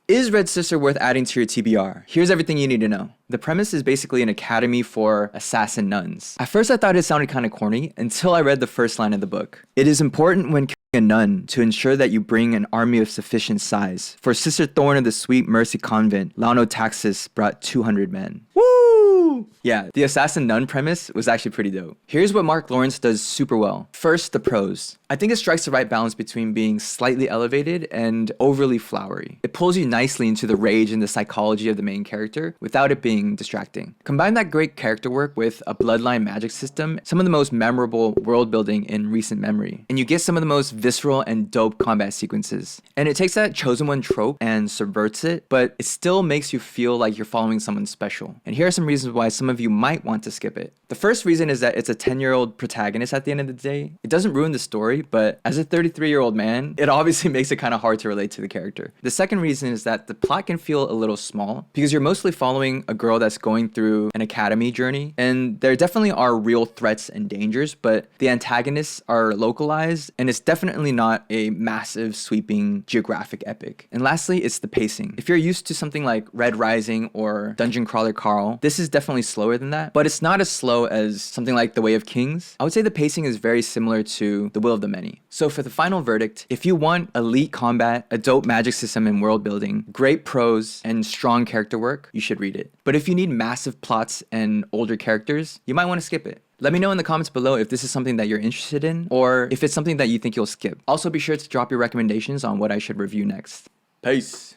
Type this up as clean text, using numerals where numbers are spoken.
Is Red Sister worth adding to your TBR? Here's everything you need to know. The premise is basically an academy for assassin nuns. At first I thought it sounded kind of corny until I read the first line of the book. It is important when killing a nun to ensure that you bring an army of sufficient size. For Sister Thorn of the Sweet Mercy Convent, Launo Taxis brought 200 men. Woo! Yeah, the assassin nun premise was actually pretty dope. Here's what Mark Lawrence does super well. First, the prose. I think it strikes the right balance between being slightly elevated and overly flowery. It pulls you nicely into the rage and the psychology of the main character without it being distracting. Combine that great character work with a bloodline magic system, some of the most memorable world building in recent memory, and you get some of the most visceral and dope combat sequences. And it takes that chosen one trope and subverts it, but it still makes you feel like you're following someone special. And here are some reasons why some of you might want to skip it. The first reason is that it's a 10-year-old protagonist at the end of the day. It doesn't ruin the story, but as a 33-year-old man, it obviously makes it kind of hard to relate to the character. The second reason is that the plot can feel a little small because you're mostly following a girl that's going through an academy journey, and there definitely are real threats and dangers, but the antagonists are localized, and it's definitely not a massive, sweeping geographic epic. And lastly, it's the pacing. If you're used to something like Red Rising or Dungeon Crawler Carl, this is definitely slower than that, but it's not as slow as something like The Way of Kings. I would say the pacing is very similar to The Will of the Many. So for the final verdict, if you want elite combat, a dope magic system and world building, great prose, and strong character work, you should read it. But if you need massive plots and older characters, you might want to skip it. Let me know in the comments below if this is something that you're interested in, or if it's something that you think you'll skip. Also be sure to drop your recommendations on what I should review next. Peace!